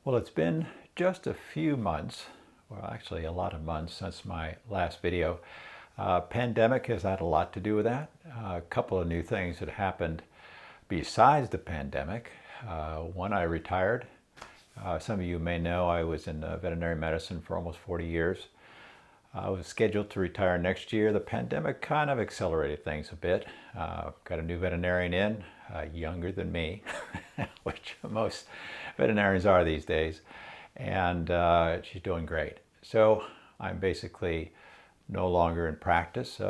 Well, it's been just a few months, well, actually a lot of months since my last video. Pandemic has had a lot to do with that. A couple of new things that happened besides the pandemic. One, I retired. Some of you may know I was in veterinary medicine for almost 40 years. I was scheduled to retire next year. The pandemic kind of accelerated things a bit. Got a new veterinarian in, younger than me, which most veterinarians are these days, and she's doing great. So I'm basically no longer in practice.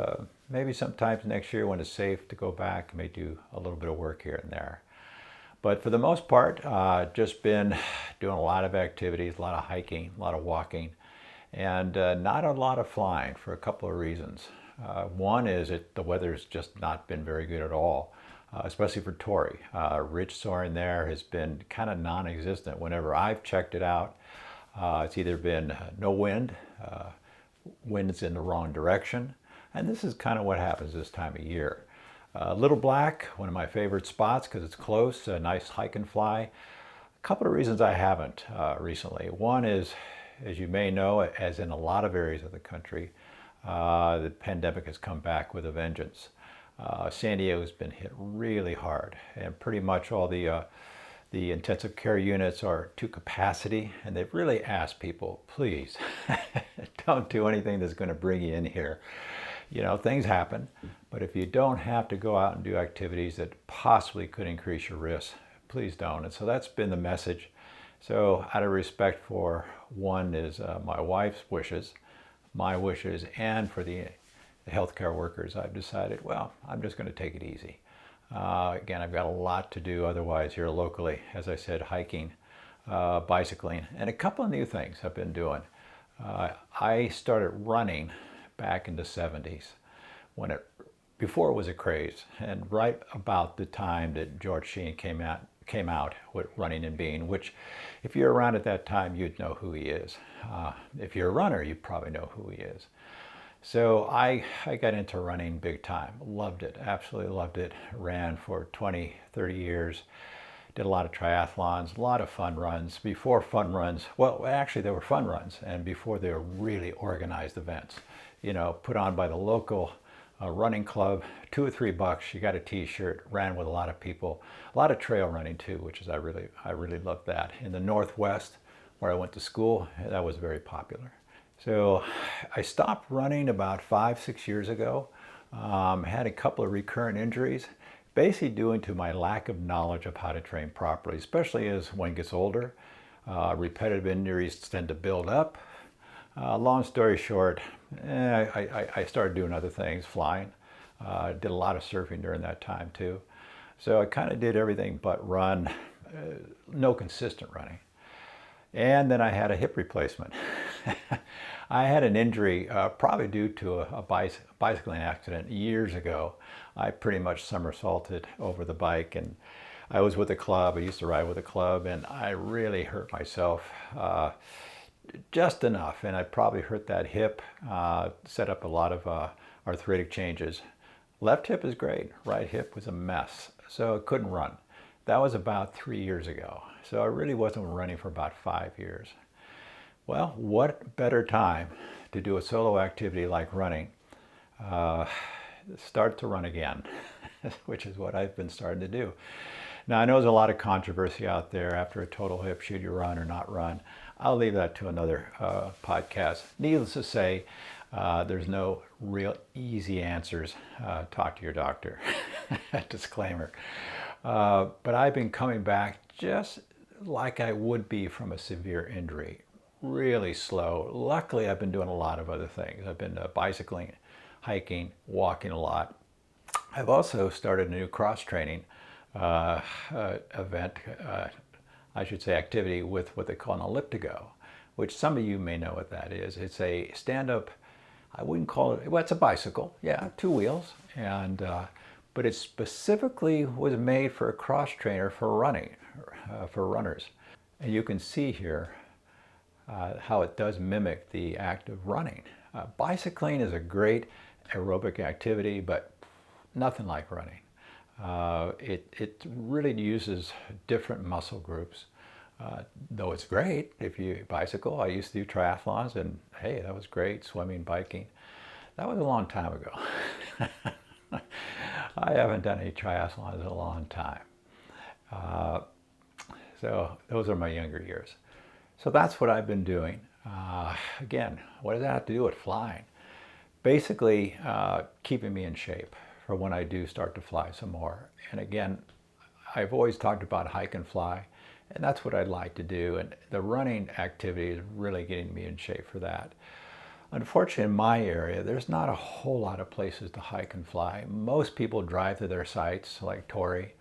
Maybe sometimes next year when it's safe to go back, I may do a little bit of work here and there. But for the most part, just been doing a lot of activities, a lot of hiking, a lot of walking, and not a lot of flying for a couple of reasons. One is the weather's just not been very good at all, especially for Tori. Ridge soaring there has been kind of non-existent. Whenever I've checked it out, it's either been no wind, wind's in the wrong direction, and this is kind of what happens this time of year. Little Black, one of my favorite spots because it's close, a nice hike and fly. A couple of reasons I haven't recently. One is, as you may know, as in a lot of areas of the country, the pandemic has come back with a vengeance. San Diego's been hit really hard, and pretty much all the intensive care units are to capacity, and they've really asked people, please, don't do anything that's going to bring you in here. You know, things happen, but if you don't have to go out and do activities that possibly could increase your risk, please don't. And so that's been the message. So out of respect for one is my wife's wishes, my wishes, and for the healthcare workers, I've decided, well, I'm just going to take it easy. Again, I've got a lot to do otherwise here locally, as I said, hiking, bicycling, and a couple of new things I've been doing. I started running back in the 70s, before it was a craze, and right about the time that George Sheen came out with Running and Being, which if you're around at that time, you'd know who he is. If you're a runner, you probably know who he is. So I got into running big time, loved it, absolutely loved it. Ran for 20, 30 years, did a lot of triathlons, a lot of fun runs. Before fun runs, well, actually there were fun runs, and before they were really organized events, you know, put on by the local running club, $2 or $3, you got a t-shirt, ran with a lot of people, a lot of trail running too, which is, I really loved that. In the Northwest, where I went to school, that was very popular. So I stopped running about 5, 6 years ago. Had a couple of recurrent injuries, basically due to my lack of knowledge of how to train properly, especially as one gets older. Repetitive injuries tend to build up. Long story short, I started doing other things, flying. Did a lot of surfing during that time too. So I kind of did everything but run, no consistent running. And then I had a hip replacement. I had an injury probably due to a bicycling accident years ago. I pretty much somersaulted over the bike, and I was with a club. I used to ride with a club, and I really hurt myself just enough. And I probably hurt that hip, set up a lot of arthritic changes. Left hip is great. Right hip was a mess, so I couldn't run. That was about 3 years ago. So I really wasn't running for about 5 years. Well, what better time to do a solo activity like running? Start to run again, which is what I've been starting to do. Now, I know there's a lot of controversy out there after a total hip, should you run or not run? I'll leave that to another podcast. Needless to say, there's no real easy answers. Talk to your doctor. Disclaimer. But I've been coming back just like I would be from a severe injury. Really slow. Luckily, I've been doing a lot of other things. I've been bicycling, hiking, walking a lot. I've also started a new cross-training event, I should say activity, with what they call an elliptigo, which some of you may know what that is. It's a stand-up, I wouldn't call it, well, it's a bicycle, yeah, 2 wheels, and but it specifically was made for a cross-trainer for running, for runners. And you can see here how it does mimic the act of running. Bicycling is a great aerobic activity, but nothing like running. It really uses different muscle groups. Though it's great if you bicycle. I used to do triathlons, and hey, that was great. Swimming, biking. That was a long time ago. I haven't done any triathlons in a long time. Uh, so those are my younger years. So that's what I've been doing. Again, what does that have to do with flying? Basically, keeping me in shape for when I do start to fly some more. And again, I've always talked about hike and fly, and that's what I'd like to do. And the running activity is really getting me in shape for that. Unfortunately, in my area, there's not a whole lot of places to hike and fly. Most people drive to their sites, like Torrey,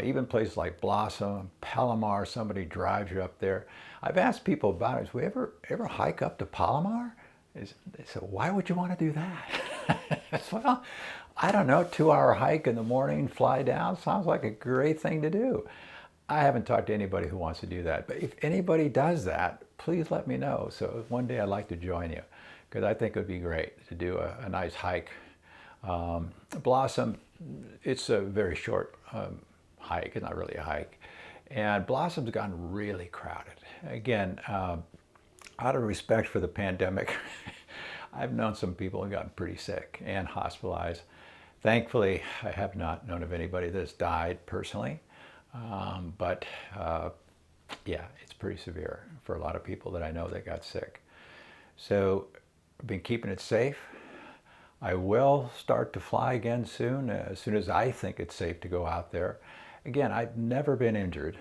even places like Blossom, Palomar, somebody drives you up there. I've asked people about it. We ever hike up to Palomar? They said, why would you want to do that? Well, I don't know, 2-hour hike in the morning, fly down, sounds like a great thing to do. I haven't talked to anybody who wants to do that, but if anybody does that, please let me know. So one day I'd like to join you, because I think it would be great to do a nice hike. Blossom, it's a very short hike, it's not really a hike. And Blossom's gotten really crowded. Again, out of respect for the pandemic, I've known some people who've gotten pretty sick and hospitalized. Thankfully, I have not known of anybody that's died personally, but yeah, it's pretty severe for a lot of people that I know that got sick. So I've been keeping it safe. I will start to fly again soon as I think it's safe to go out there. Again, I've never been injured.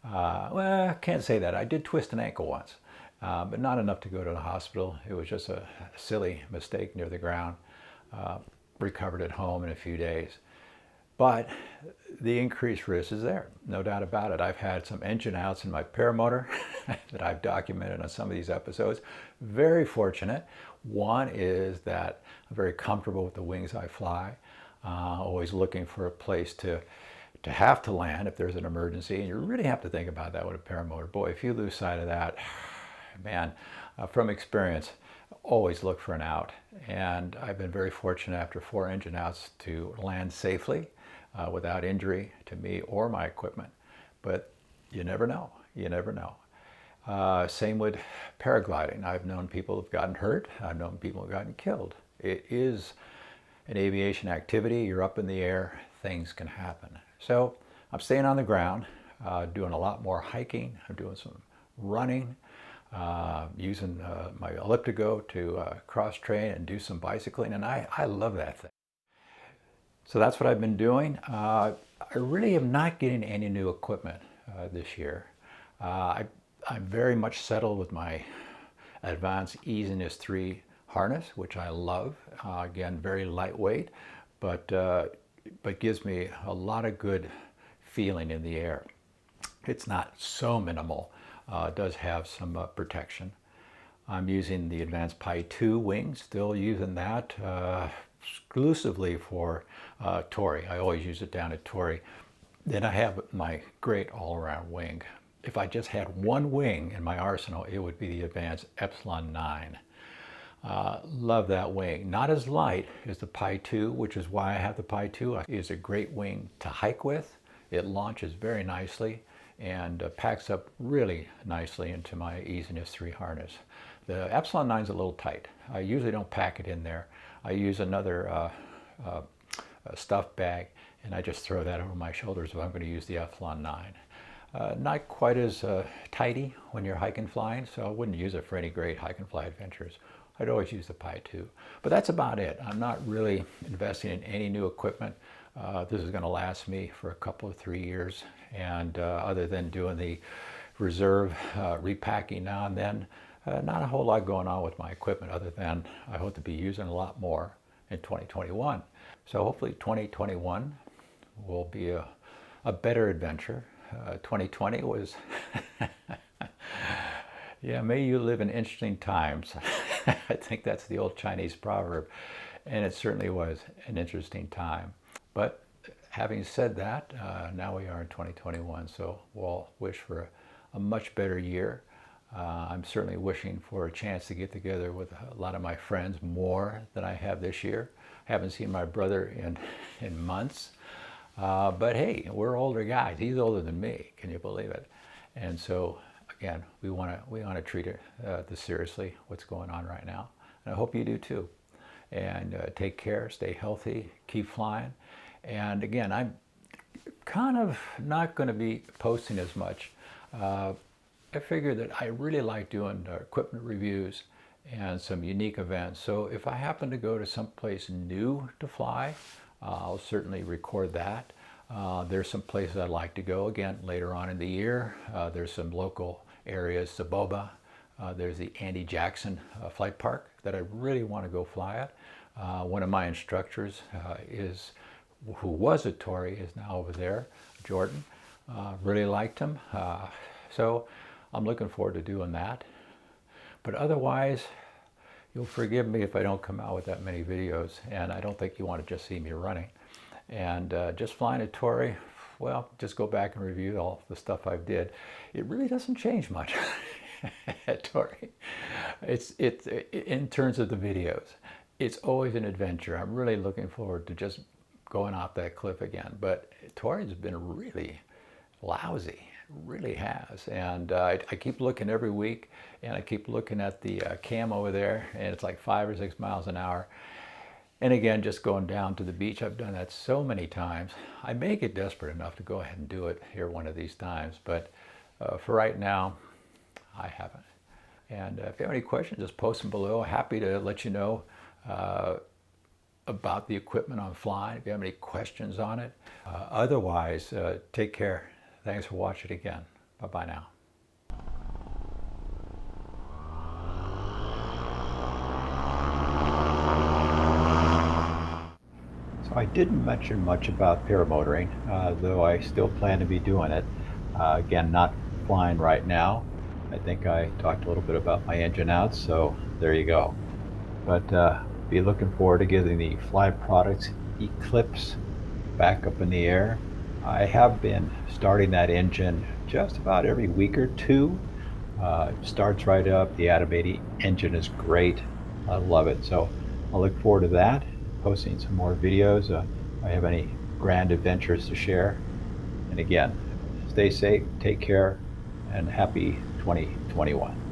Well, I can't say that. I did twist an ankle once, but not enough to go to the hospital. It was just a silly mistake near the ground. Recovered at home in a few days. But the increased risk is there, no doubt about it. I've had some engine outs in my paramotor that I've documented on some of these episodes. Very fortunate. One is that I'm very comfortable with the wings I fly. Always looking for a place to have to land if there's an emergency. And you really have to think about that with a paramotor. Boy, if you lose sight of that, man, from experience, always look for an out. And I've been very fortunate after 4 engine outs to land safely without injury to me or my equipment. But you never know. You never know. Same with paragliding. I've known people who've gotten hurt. I've known people who've gotten killed. It is an aviation activity. You're up in the air. Things can happen. So I'm staying on the ground, doing a lot more hiking. I'm doing some running, using my elliptigo to cross-train and do some bicycling, and I love that thing. So that's what I've been doing. I really am not getting any new equipment this year. I'm very much settled with my Advanced Easiness 3 harness, which I love. Again, very lightweight, but gives me a lot of good feeling in the air. It's not so minimal. It does have some protection. I'm using the Advanced Pi 2 wing, still using that exclusively for Torrey. I always use it down at Torrey. Then I have my great all-around wing. If I just had one wing in my arsenal, it would be the Advanced Epsilon 9. Love that wing. Not as light as the Pi 2, which is why I have the Pi 2. It's a great wing to hike with. It launches very nicely and packs up really nicely into my Easiness 3 harness. The Epsilon 9 is a little tight. I usually don't pack it in there. I use another stuff bag, and I just throw that over my shoulders if I'm going to use the Epsilon 9. Not quite as tighty when you're hiking flying, so I wouldn't use it for any great hike and fly adventures. I'd always use the Pi 2. But that's about it. I'm not really investing in any new equipment. This is going to last me for a couple of 3 years, and other than doing the reserve repacking now and then, not a whole lot going on with my equipment other than I hope to be using a lot more in 2021. So hopefully 2021 will be a better adventure. 2020 was, yeah, may you live in interesting times. I think that's the old Chinese proverb, and it certainly was an interesting time. But having said that, now we are in 2021, so we'll wish for a much better year. I'm certainly wishing for a chance to get together with a lot of my friends more than I have this year. I haven't seen my brother in months. But hey, we're older guys. He's older than me. Can you believe it? And so again, we want to treat it this seriously, what's going on right now. And I hope you do too. And take care, stay healthy, keep flying. And again, I'm kind of not going to be posting as much. I figure that I really like doing equipment reviews and some unique events. So if I happen to go to someplace new to fly, I'll certainly record that. There's some places I'd like to go again later on in the year. There's some local areas, Saboba. There's the Andy Jackson flight park that I really want to go fly at. One of my instructors who was a Tory, is now over there, Jordan. Really liked him. So I'm looking forward to doing that. But otherwise, you'll forgive me if I don't come out with that many videos, and I don't think you want to just see me running. And just flying a Tory, well, just go back and review all the stuff I've did. It really doesn't change much at Tory. It's in terms of the videos. It's always an adventure. I'm really looking forward to just going off that cliff again. But Tory's been really lousy. Really has. And I keep looking every week, and I keep looking at the cam over there, and it's like 5 or 6 miles an hour. And again, just going down to the beach, I've done that so many times. I may get desperate enough to go ahead and do it here one of these times, but for right now, I haven't. And if you have any questions, just post them below. Happy to let you know about the equipment I'm flying, if you have any questions on it. Otherwise, take care. Thanks for watching again. Bye-bye now. So I didn't mention much about paramotoring, though I still plan to be doing it. Again, not flying right now. I think I talked a little bit about my engine out, so there you go. But be looking forward to getting the Fly Products Eclipse back up in the air. I have been starting that engine just about every week or two. It starts right up. The Atom 80 engine is great. I love it. So I'll look forward to that, posting some more videos. If I have any grand adventures to share. And again, stay safe, take care, and happy 2021.